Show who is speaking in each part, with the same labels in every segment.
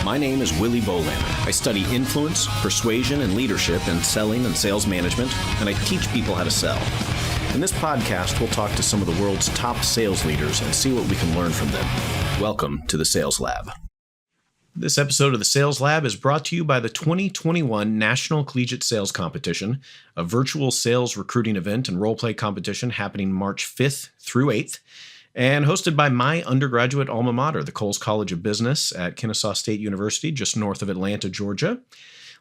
Speaker 1: My name is Willy Bolander. I study influence, persuasion, and leadership in selling and sales management, and I teach people how to sell. In this podcast, we'll talk to some of the world's top sales leaders and see what we can learn from them. Welcome to the Sales Lab. This episode of the Sales Lab is brought to you by the 2021 National Collegiate Sales Competition, a virtual sales recruiting event and role-play competition happening March 5th through 8th, and hosted by my undergraduate alma mater, the Coles College of Business at Kennesaw State University, just north of Atlanta, Georgia.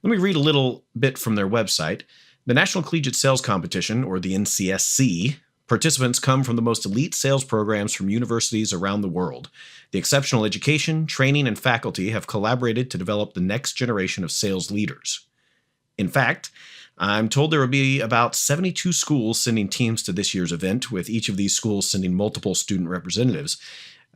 Speaker 1: Let me read a little bit from their website. The National Collegiate Sales Competition, or the NCSC, participants come from the most elite sales programs from universities around the world. The exceptional education, training, and faculty have collaborated to develop the next generation of sales leaders. In fact, I'm told there will be about 72 schools sending teams to this year's event, with each of these schools sending multiple student representatives.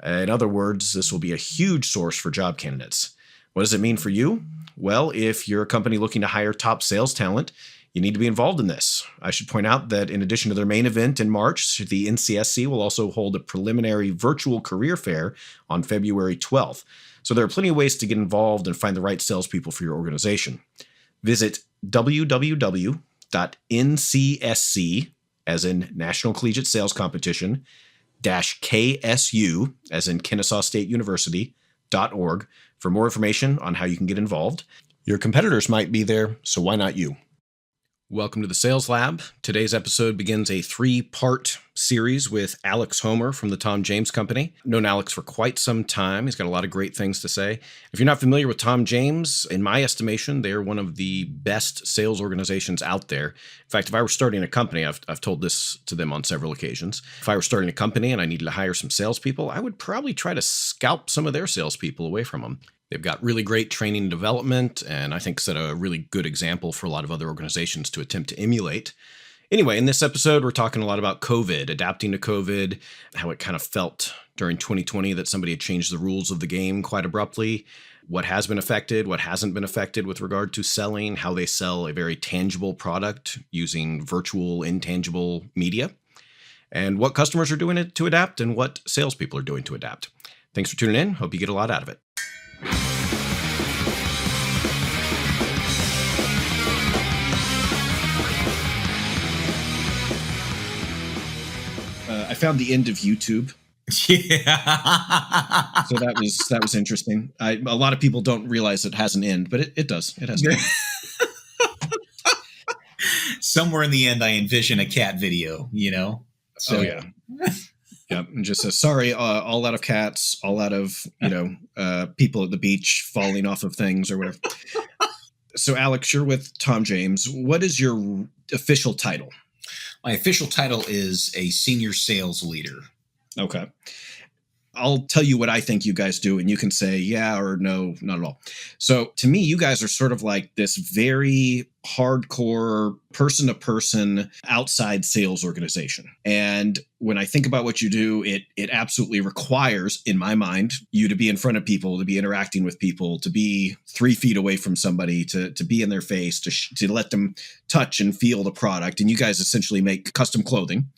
Speaker 1: In other words, this will be a huge source for job candidates. What does it mean for you? Well, if you're a company looking to hire top sales talent, you need to be involved in this. I should point out that in addition to their main event in March, the NCSC will also hold a preliminary virtual career fair on February 12th. So there are plenty of ways to get involved and find the right salespeople for your organization. Visit www.ncsc, as in National Collegiate Sales Competition, -KSU, as in Kennesaw State University.org for more information on how you can get involved. Your competitors might be there, so why not you? Welcome to the Sales Lab. Today's episode begins a 3-part series with Alex Homer from the Tom James Company. I've known Alex for quite some time. He's got a lot of great things to say. If you're not familiar with Tom James, in my estimation, they're one of the best sales organizations out there. In fact, if I were starting a company, I've told this to them on several occasions. If I were starting a company and I needed to hire some salespeople, I would probably try to scalp some of their salespeople away from them. They've got really great training and development, and I think set a really good example for a lot of other organizations to attempt to emulate. Anyway, in this episode, we're talking a lot about COVID, adapting to COVID, how it kind of felt during 2020 that somebody had changed the rules of the game quite abruptly, what has been affected, what hasn't been affected with regard to selling, how they sell a very tangible product using virtual, intangible media, and what customers are doing to adapt and what salespeople are doing to adapt. Thanks for tuning in. Hope you get a lot out of it. I found the end of YouTube.
Speaker 2: Yeah.
Speaker 1: So that was interesting. A lot of people don't realize it has an end, but it does. It has an end.
Speaker 2: Somewhere in the end, I envision a cat video, So,
Speaker 1: oh, yeah. Yeah, and just says, sorry, all out of cats, all out of, people at the beach falling off of things or whatever. So, Alex, you're with Tom James. What is your official title?
Speaker 2: My official title is a senior sales leader.
Speaker 1: Okay. I'll tell you what I think you guys do, and you can say yeah or no, not at all. So to me, you guys are sort of like this very hardcore person-to-person outside sales organization. And when I think about what you do, it absolutely requires, in my mind, you to be in front of people, to be interacting with people, to be 3 feet away from somebody, to be in their face, to let them touch and feel the product. And you guys essentially make custom clothing.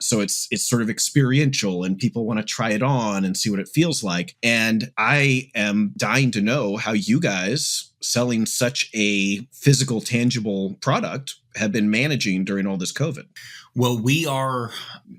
Speaker 1: So it's sort of experiential and people want to try it on and see what it feels like. And I am dying to know how you guys, selling such a physical, tangible product, have been managing during all this COVID.
Speaker 2: Well, we are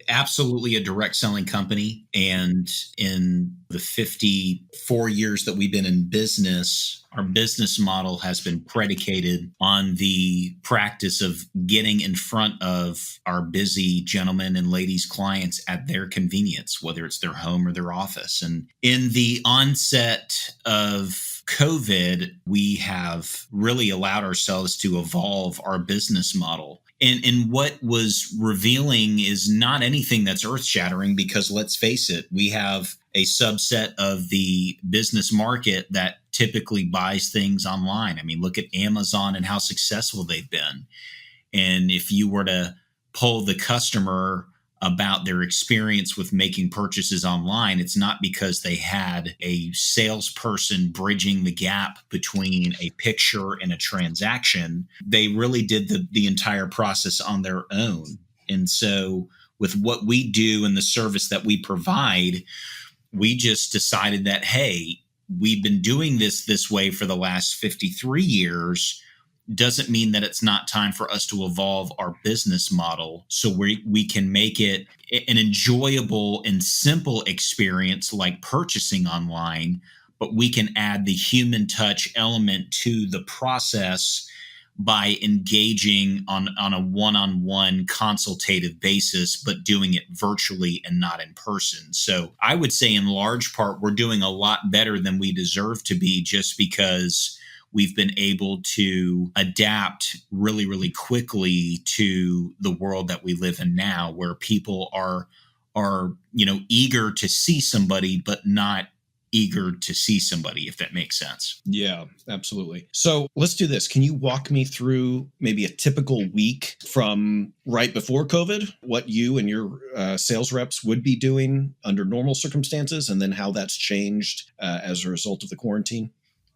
Speaker 2: absolutely a direct selling company. And in the 54 years that we've been in business, our business model has been predicated on the practice of getting in front of our busy gentlemen and ladies clients at their convenience, whether it's their home or their office. And in the onset of COVID, we have really allowed ourselves to evolve our business model. And what was revealing is not anything that's earth-shattering because, let's face it, we have a subset of the business market that typically buys things online. I mean, look at Amazon and how successful they've been. And if you were to poll the customer about their experience with making purchases online, it's not because they had a salesperson bridging the gap between a picture and a transaction. They really did the entire process on their own. And so with what we do and the service that we provide, we just decided that, hey, we've been doing this way for the last 53 years doesn't mean that it's not time for us to evolve our business model so we can make it an enjoyable and simple experience like purchasing online, but we can add the human touch element to the process by engaging on a one-on-one consultative basis, but doing it virtually and not in person. So I would say in large part, we're doing a lot better than we deserve to be just because we've been able to adapt really, really quickly to the world that we live in now, where people are eager to see somebody, but not eager to see somebody, if that makes sense.
Speaker 3: Yeah, absolutely. So let's do this. Can you walk me through maybe a typical week from right before COVID, what you and your sales reps would be doing under normal circumstances, and then how that's changed as a result of the quarantine?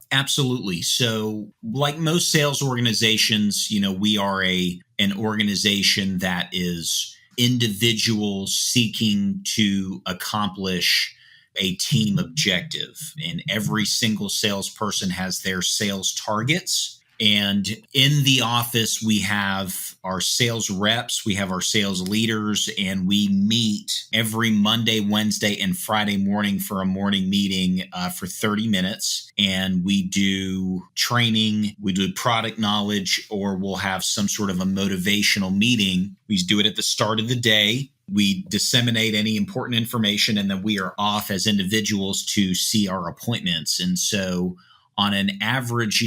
Speaker 2: Absolutely. So like most sales organizations, we are an organization that is individuals seeking to accomplish a team objective. And every single salesperson has their sales targets. And in the office, we have our sales reps, we have our sales leaders, and we meet every Monday, Wednesday, and Friday morning for a morning meeting for 30 minutes. And we do training, we do product knowledge, or we'll have some sort of a motivational meeting. We do it at the start of the day. We disseminate any important information, and then we are off as individuals to see our appointments. And so on an average,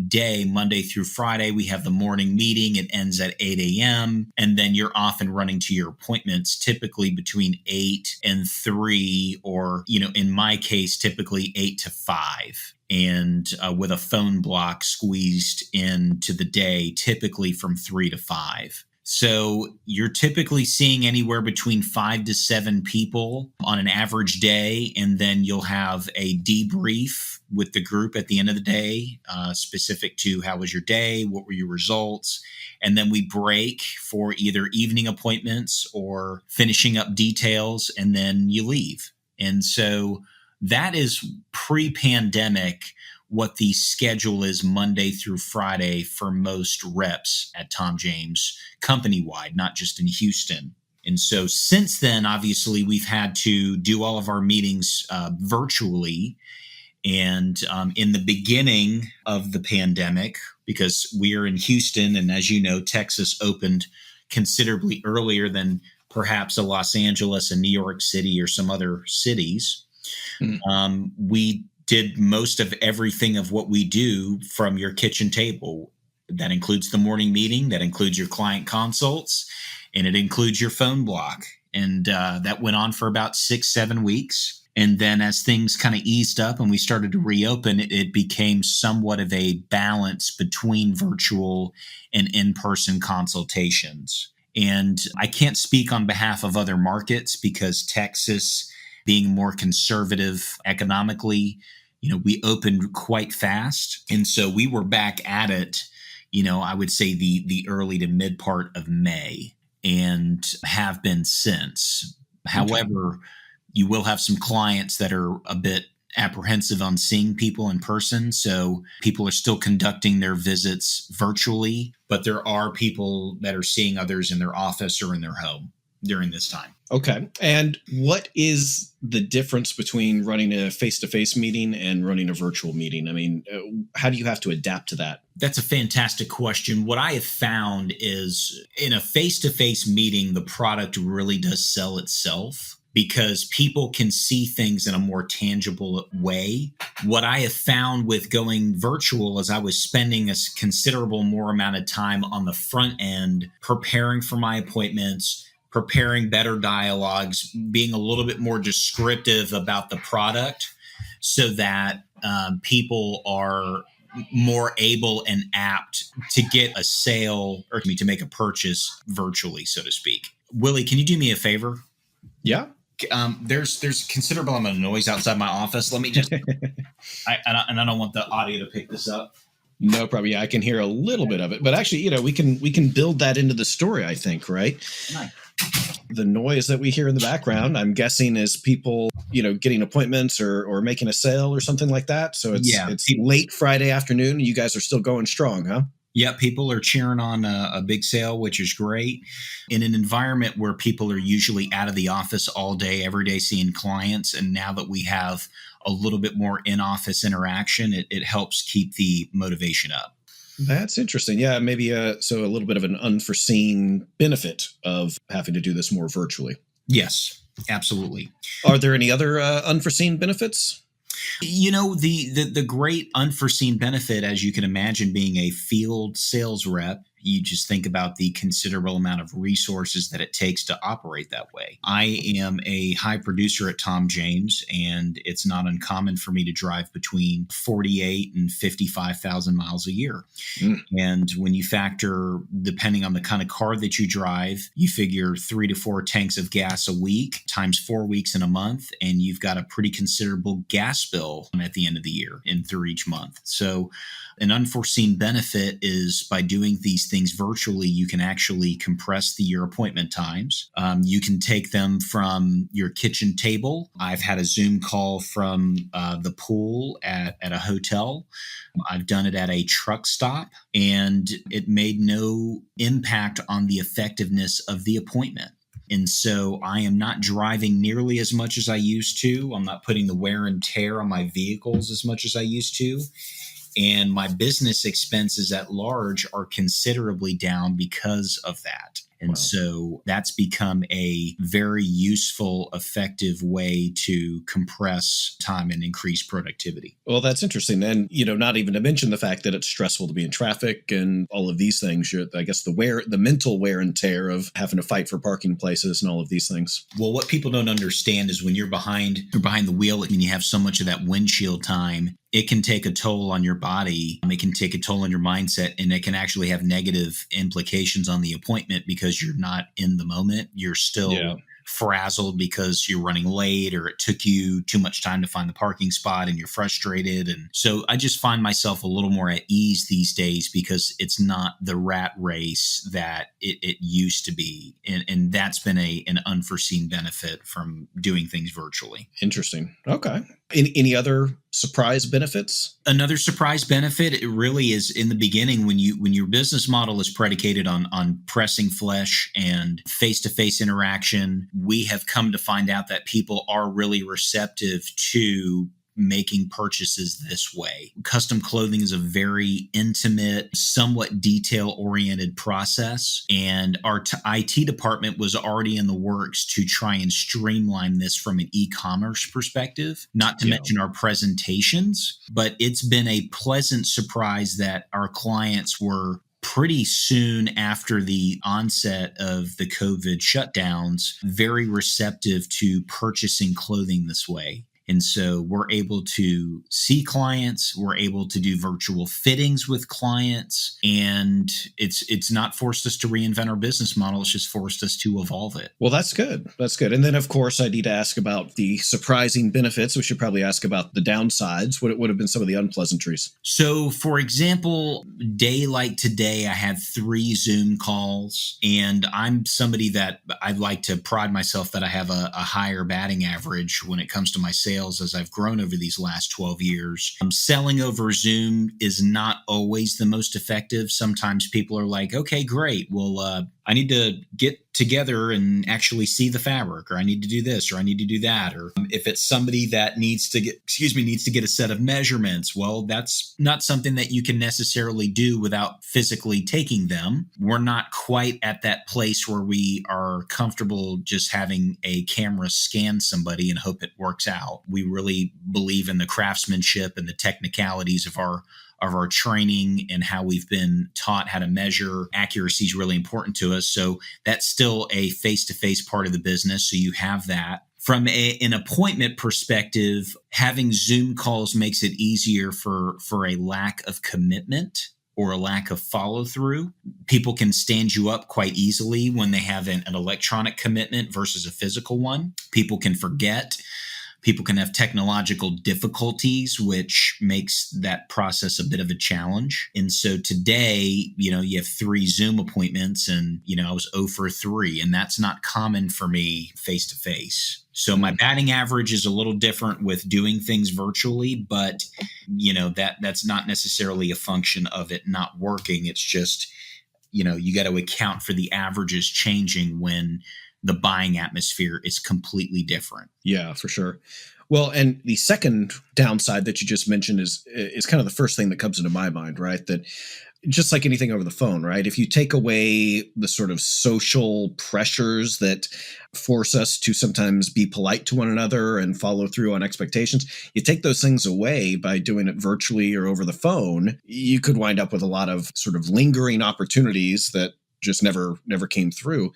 Speaker 2: day, Monday through Friday, we have the morning meeting. It ends at 8 a.m. And then you're off and running to your appointments, typically between 8 and 3, or, in my case, typically 8 to 5. And with a phone block squeezed into the day, typically from 3 to 5. So you're typically seeing anywhere between 5 to 7 people on an average day. And then you'll have a debrief with the group at the end of the day, specific to how was your day? What were your results? And then we break for either evening appointments or finishing up details, and then you leave. And so that is pre-pandemic what the schedule is Monday through Friday for most reps at Tom James company-wide, not just in Houston. And so since then, obviously, we've had to do all of our meetings virtually. And in the beginning of the pandemic, because we are in Houston, and as you know, Texas opened considerably earlier than perhaps a Los Angeles, a New York City, or some other cities, we did most of everything of what we do from your kitchen table. That includes the morning meeting, that includes your client consults, and it includes your phone block. And that went on for about 6-7 weeks. And then as things kind of eased up and we started to reopen, it became somewhat of a balance between virtual and in-person consultations. And I can't speak on behalf of other markets because Texas, being more conservative economically, we opened quite fast. And so we were back at it, I would say the early to mid part of May, and have been since. Okay. However, you will have some clients that are a bit apprehensive on seeing people in person. So people are still conducting their visits virtually, but there are people that are seeing others in their office or in their home during this time.
Speaker 3: Okay. And what is the difference between running a face-to-face meeting and running a virtual meeting? I mean, how do you have to adapt to that?
Speaker 2: That's a fantastic question. What I have found is in a face-to-face meeting, the product really does sell itself, because people can see things in a more tangible way. What I have found with going virtual is I was spending a considerable more amount of time on the front end, preparing for my appointments, preparing better dialogues, being a little bit more descriptive about the product so that people are more able and apt to get a sale or to make a purchase virtually, so to speak. Willie, can you do me a favor?
Speaker 3: Yeah.
Speaker 2: There's considerable amount of noise outside my office. Let me just, I don't want the audio to pick this up.
Speaker 3: No problem. Yeah, I can hear a little bit of it, but actually, we can build that into the story, I think, right?
Speaker 2: Nice.
Speaker 3: The noise that we hear in the background, I'm guessing, is people, getting appointments or making a sale or something like that. So it's late Friday afternoon. You guys are still going strong, huh?
Speaker 2: Yeah, people are cheering on a big sale, which is great. In an environment where people are usually out of the office all day, every day seeing clients, and now that we have a little bit more in-office interaction, it helps keep the motivation up.
Speaker 3: That's interesting. Yeah, maybe so a little bit of an unforeseen benefit of having to do this more virtually.
Speaker 2: Yes, absolutely.
Speaker 3: Are there any other unforeseen benefits?
Speaker 2: The great unforeseen benefit, as you can imagine, being a field sales rep, you just think about the considerable amount of resources that it takes to operate that way. I am a high producer at Tom James, and it's not uncommon for me to drive between 48 and 55,000 miles a year. And when you factor, depending on the kind of car that you drive, you figure 3 to 4 tanks of gas a week times 4 weeks in a month, and you've got a pretty considerable gas bill at the end of the year and through each month. So an unforeseen benefit is by doing these things virtually, you can actually compress your appointment times. You can take them from your kitchen table. I've had a Zoom call from the pool at a hotel. I've done it at a truck stop, and it made no impact on the effectiveness of the appointment. And so I am not driving nearly as much as I used to. I'm not putting the wear and tear on my vehicles as much as I used to. And my business expenses at large are considerably down because of that. And so that's become a very useful, effective way to compress time and increase productivity.
Speaker 3: Well, that's interesting. And, not even to mention the fact that it's stressful to be in traffic and all of these things. I guess the mental wear and tear of having to fight for parking places and all of these things.
Speaker 2: Well, what people don't understand is when you're behind the wheel and you have so much of that windshield time, it can take a toll on your body. It can take a toll on your mindset, and it can actually have negative implications on the appointment because you're not in the moment. You're still frazzled because you're running late, or it took you too much time to find the parking spot and you're frustrated. And so I just find myself a little more at ease these days because it's not the rat race that it used to be. And that's been an unforeseen benefit from doing things virtually.
Speaker 3: Interesting. Okay. Any other surprise benefits?
Speaker 2: Another surprise benefit, it really is in the beginning when your business model is predicated on pressing flesh and face-to-face interaction. We have come to find out that people are really receptive to making purchases this way. Custom clothing is a very intimate, somewhat detail-oriented process, and our IT department was already in the works to try and streamline this from an e-commerce perspective, not to mention our presentations. But it's been a pleasant surprise that our clients were pretty soon after the onset of the COVID shutdowns, very receptive to purchasing clothing this way. And so we're able to see clients, we're able to do virtual fittings with clients, and it's not forced us to reinvent our business model. It's just forced us to evolve it.
Speaker 3: Well, that's good. That's good. And then, of course, I need to ask about the surprising benefits. We should probably ask about the downsides. What would have been some of the unpleasantries?
Speaker 2: So, for example, day like today, I had 3 Zoom calls, and I'm somebody that I like to pride myself that I have a higher batting average when it comes to my sales as I've grown over these last 12 years. Selling over Zoom is not always the most effective. Sometimes people are like, okay, great. Well, I need to get together and actually see the fabric, or I need to do this, or I need to do that. Or if it's somebody that needs to get a set of measurements, well, that's not something that you can necessarily do without physically taking them. We're not quite at that place where we are comfortable just having a camera scan somebody and hope it works out. We really believe in the craftsmanship and the technicalities of our training and how we've been taught how to measure. Accuracy is really important to us. So that's still a face-to-face part of the business. So you have that. From an appointment perspective, having Zoom calls makes it easier for a lack of commitment or a lack of follow through. People can stand you up quite easily when they have an electronic commitment versus a physical one. People can forget. People can have technological difficulties, which makes that process a bit of a challenge. And so today, you have 3 Zoom appointments and, I was 0 for 3, and that's not common for me face to face. So my batting average is a little different with doing things virtually, but that's not necessarily a function of it not working. It's just, you got to account for the averages changing when the buying atmosphere is completely different.
Speaker 3: Yeah, for sure. Well, and the second downside that you just mentioned is kind of the first thing that comes into my mind, right? That just like anything over the phone, right? If you take away the sort of social pressures that force us to sometimes be polite to one another and follow through on expectations, you take those things away by doing it virtually or over the phone, you could wind up with a lot of sort of lingering opportunities that just never came through.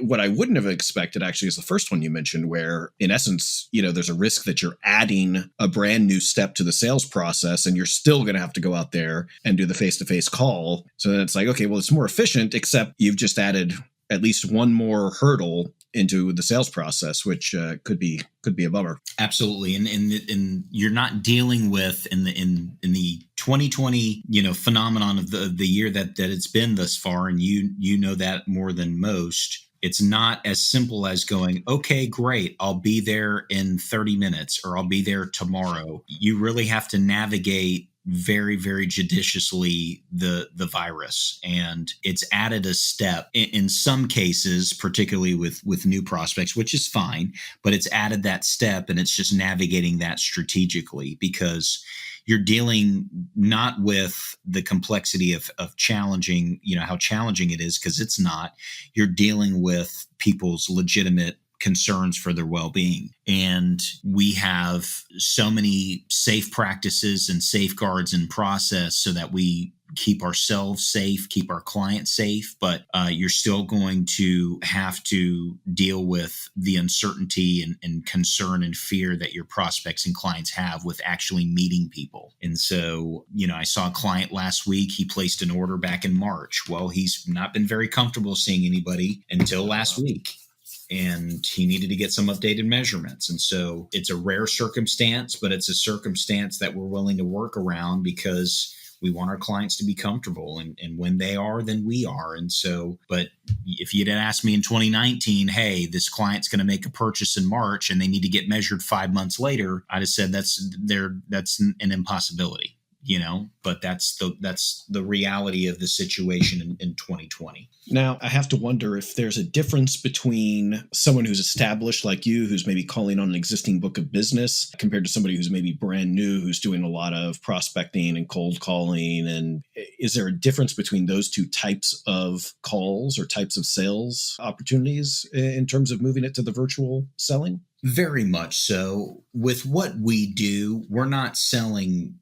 Speaker 3: What I wouldn't have expected actually is the first one you mentioned, where in essence, there's a risk that you're adding a brand new step to the sales process and you're still going to have to go out there and do the face-to-face call. So then it's like, okay, well, it's more efficient, except you've just added at least one more hurdle into the sales process, which could be a bummer.
Speaker 2: Absolutely. And you're not dealing with in the 2020, phenomenon of the year that it's been thus far. And you know that more than most. It's not as simple as going, okay, great, I'll be there in 30 minutes or I'll be there tomorrow. You really have to navigate very, very judiciously the virus. And it's added a step in some cases, particularly with new prospects, which is fine, but it's added that step and it's just navigating that strategically because you're dealing not with the complexity of challenging, how challenging it is, because it's not. You're dealing with people's legitimate concerns for their well-being. And we have so many safe practices and safeguards in process so that we keep ourselves safe, keep our clients safe, but you're still going to have to deal with the uncertainty and concern and fear that your prospects and clients have with actually meeting people. And so, I saw a client last week, he placed an order back in March. Well, he's not been very comfortable seeing anybody until last week. And he needed to get some updated measurements. And so it's a rare circumstance, but it's a circumstance that we're willing to work around because we want our clients to be comfortable. And when they are, then we are. And so, but if you'd asked me in 2019, hey, this client's going to make a purchase in March and they need to get measured 5 months later, I'd have said that's an impossibility. But that's the reality of the situation in 2020.
Speaker 3: Now, I have to wonder if there's a difference between someone who's established like you, who's maybe calling on an existing book of business, compared to somebody who's maybe brand new, who's doing a lot of prospecting and cold calling. And is there a difference between those two types of calls or types of sales opportunities in terms of moving it to the virtual selling?
Speaker 2: Very much so. With what we do, we're not selling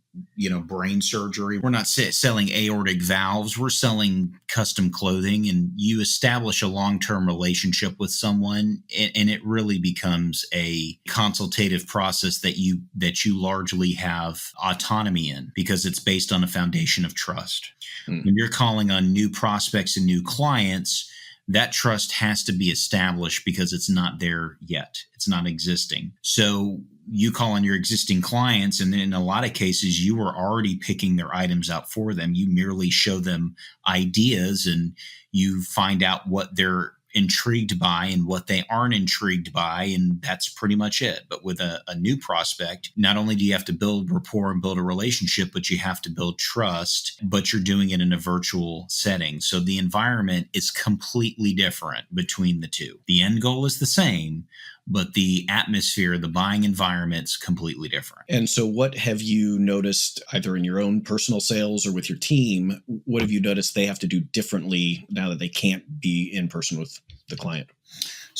Speaker 2: brain surgery. We're not selling aortic valves. We're selling custom clothing, and you establish a long-term relationship with someone, and it really becomes a consultative process that you largely have autonomy in because it's based on a foundation of trust. When you're calling on new prospects and new clients, that trust has to be established because it's not there yet. It's not existing. So you call on your existing clients, and in a lot of cases, you are already picking their items out for them. You merely show them ideas and you find out what they're intrigued by and what they aren't intrigued by, and that's pretty much it. But with a new prospect, not only do you have to build rapport and build a relationship, but you have to build trust, but you're doing it in a virtual setting. So the environment is completely different between the two. The end goal is the same, but the atmosphere, the buying environment's completely different.
Speaker 3: And so what have you noticed either in your own personal sales or with your team? What have you noticed they have to do differently now that they can't be in person with the client?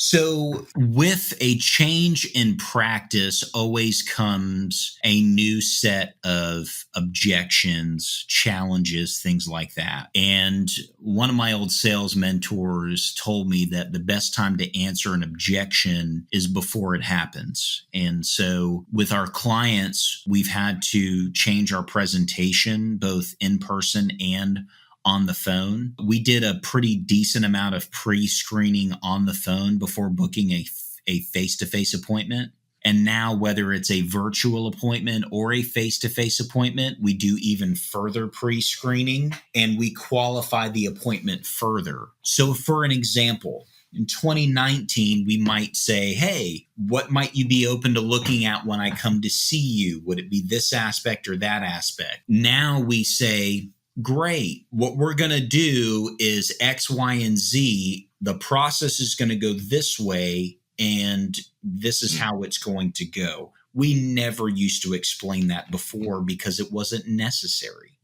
Speaker 2: So with a change in practice always comes a new set of objections, challenges, things like that. And one of my old sales mentors told me that the best time to answer an objection is before it happens. And so with our clients, we've had to change our presentation, both in person and on the phone. We did a pretty decent amount of pre-screening on the phone before booking a face-to-face appointment. And now, whether it's a virtual appointment or a face-to-face appointment, we do even further pre-screening and we qualify the appointment further. So for an example, in 2019, we might say, hey, what might you be open to looking at when I come to see you? Would it be this aspect or that aspect? Now we say, great, what we're going to do is X, Y, and Z. The process is going to go this way, and this is how it's going to go. We never used to explain that before because it wasn't necessary.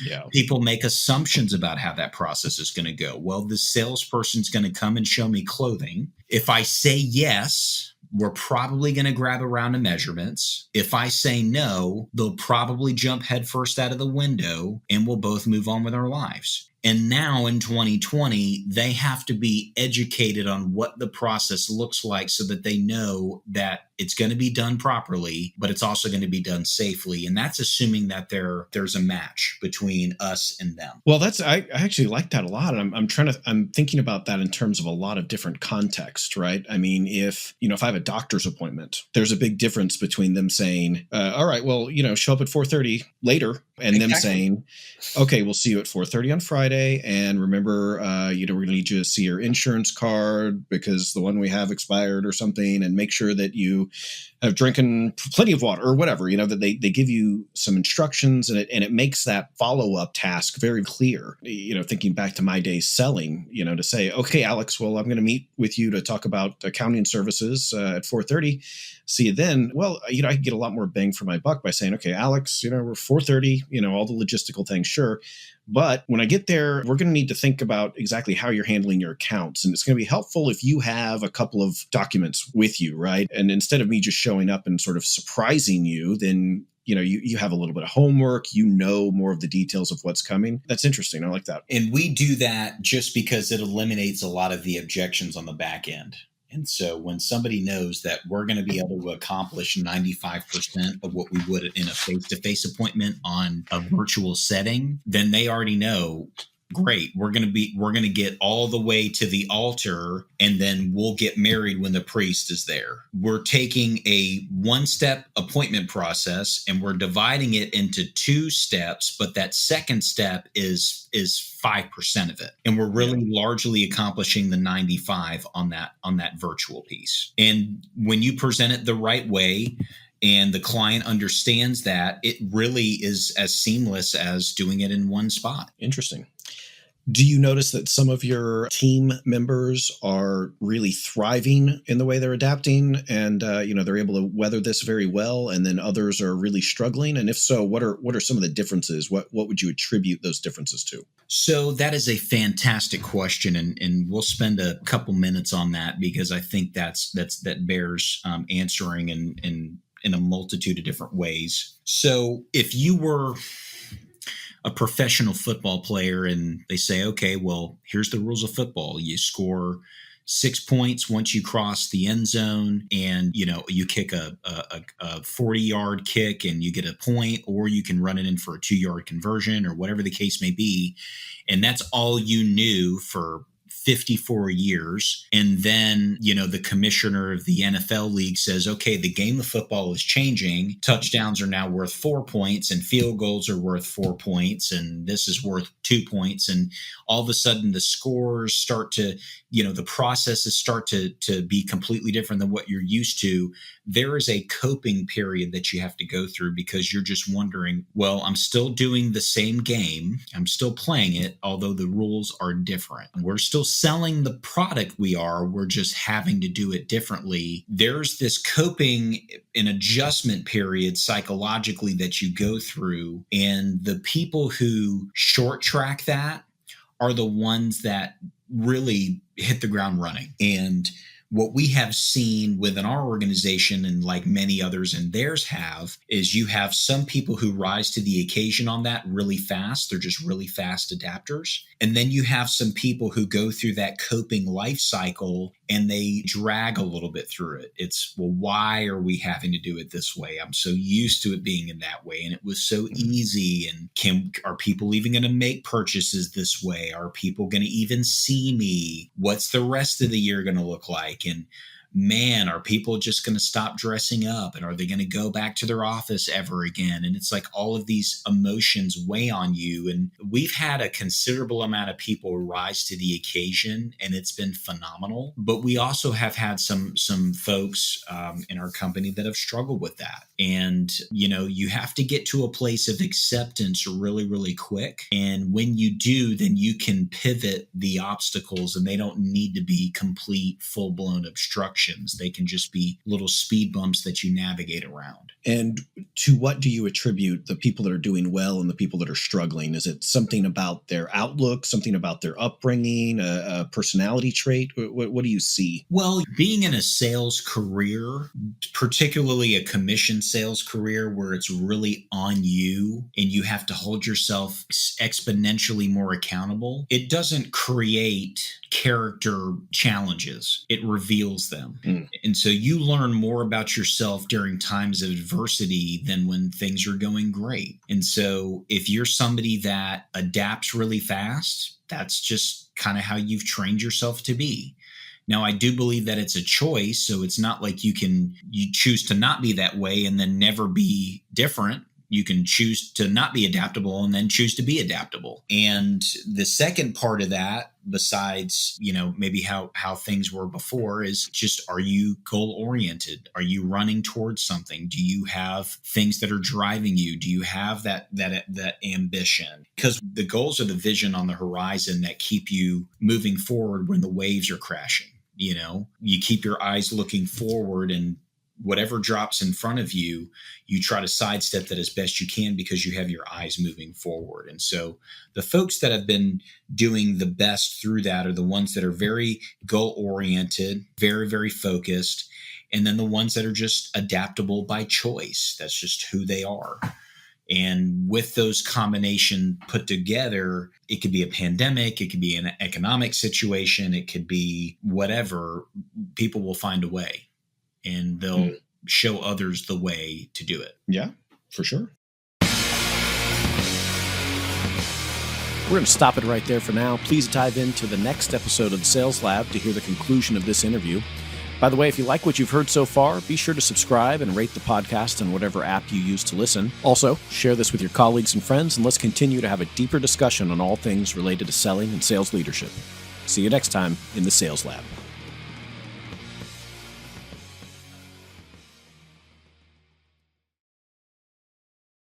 Speaker 3: Yeah.
Speaker 2: People make assumptions about how that process is going to go. Well, the salesperson's going to come and show me clothing. If I say yes, we're probably going to grab a round of measurements. If I say no, they'll probably jump headfirst out of the window and we'll both move on with our lives. And now in 2020, they have to be educated on what the process looks like so that they know that it's going to be done properly, but it's also going to be done safely. And that's assuming that there's a match between us and them.
Speaker 3: Well, I actually like that a lot. I'm thinking about that in terms of a lot of different contexts, right? I mean, if I have a doctor's appointment, there's a big difference between them saying, all right, well, show up at 4:30 later, and them saying, okay, we'll see you at 4:30 on Friday. And remember, we're going to need you to see your insurance card because the one we have expired or something, and make sure that you have drinking plenty of water or whatever, that they give you some instructions, and it makes that follow-up task very clear. Thinking back to my days selling, to say, okay, Alex, well, I'm going to meet with you to talk about accounting services at 4:30. See you then. Well, I can get a lot more bang for my buck by saying, okay, Alex, we're 4:30, all the logistical things, sure. But when I get there, we're going to need to think about exactly how you're handling your accounts. And it's going to be helpful if you have a couple of documents with you, right? And instead of me just showing up and sort of surprising you, then you have a little bit of homework, more of the details of what's coming. That's interesting. I like that.
Speaker 2: And we do that just because it eliminates a lot of the objections on the back end. And so when somebody knows that we're going to be able to accomplish 95% of what we would in a face-to-face appointment on a virtual setting, then they already know, great, we're going to get all the way to the altar, and then we'll get married when the priest is there. We're taking a one-step appointment process and we're dividing it into 2 steps, but that second step is 5% of it. And we're really largely accomplishing the 95 on that virtual piece. And when you present it the right way, and the client understands that, it really is as seamless as doing it in one spot.
Speaker 3: Interesting. Do you notice that some of your team members are really thriving in the way they're adapting and, they're able to weather this very well, and then others are really struggling? And if so, what are some of the differences? What would you attribute those differences to?
Speaker 2: So that is a fantastic question, and we'll spend a couple minutes on that because I think that bears answering in a multitude of different ways. So if you were a professional football player and they say, okay, well, here's the rules of football. You score 6 points once you cross the end zone, and you kick a 40-yard kick and you get a point, or you can run it in for a 2-yard conversion or whatever the case may be. And that's all you knew for 54 years. And then, the commissioner of the NFL league says, okay, the game of football is changing. Touchdowns are now worth 4 points and field goals are worth 4 points. And this is worth 2 points. And all of a sudden the scores start to, the processes start to be completely different than what you're used to. There is a coping period that you have to go through because you're just wondering, well, I'm still doing the same game. I'm still playing it, although the rules are different. We're still selling the product we're just having to do it differently. There's this coping and adjustment period psychologically that you go through. And the people who short track that are the ones that really hit the ground running. And what we have seen within our organization, and like many others and theirs have, is you have some people who rise to the occasion on that really fast. They're just really fast adapters. And then you have some people who go through that coping life cycle and they drag a little bit through it. It's, well, why are we having to do it this way? I'm so used to it being in that way. And it was so easy. And are people even going to make purchases this way? Are people going to even see me? What's the rest of the year going to look like? And man, are people just going to stop dressing up? And are they going to go back to their office ever again? And it's like all of these emotions weigh on you. And we've had a considerable amount of people rise to the occasion, and it's been phenomenal. But we also have had some folks in our company that have struggled with that. And, you have to get to a place of acceptance really, really quick. And when you do, then you can pivot the obstacles, and they don't need to be complete, full-blown obstructions. They can just be little speed bumps that you navigate around.
Speaker 3: And to what do you attribute the people that are doing well and the people that are struggling? Is it something about their outlook, something about their upbringing, a personality trait? What do you see?
Speaker 2: Well, being in a sales career, particularly a commission sales career where it's really on you and you have to hold yourself exponentially more accountable, it doesn't create character challenges. It reveals them. And so you learn more about yourself during times of adversity than when things are going great. And so if you're somebody that adapts really fast, that's just kind of how you've trained yourself to be. Now, I do believe that it's a choice. So it's not like you choose to not be that way and then never be different. You can choose to not be adaptable and then choose to be adaptable. And the second part of that, besides, maybe how things were before, is just, are you goal oriented? Are you running towards something? Do you have things that are driving you? Do you have that ambition? Because the goals are the vision on the horizon that keep you moving forward when the waves are crashing. You keep your eyes looking forward, and whatever drops in front of you, you try to sidestep that as best you can because you have your eyes moving forward. And so the folks that have been doing the best through that are the ones that are very goal-oriented, very, very focused, and then the ones that are just adaptable by choice. That's just who they are. And with those combination put together, it could be a pandemic, it could be an economic situation, it could be whatever, people will find a way. And they'll show others the way to do it.
Speaker 3: Yeah, for sure.
Speaker 1: We're going to stop it right there for now. Please dive into the next episode of the Sales Lab to hear the conclusion of this interview. By the way, if you like what you've heard so far, be sure to subscribe and rate the podcast on whatever app you use to listen. Also, share this with your colleagues and friends, and let's continue to have a deeper discussion on all things related to selling and sales leadership. See you next time in the Sales Lab.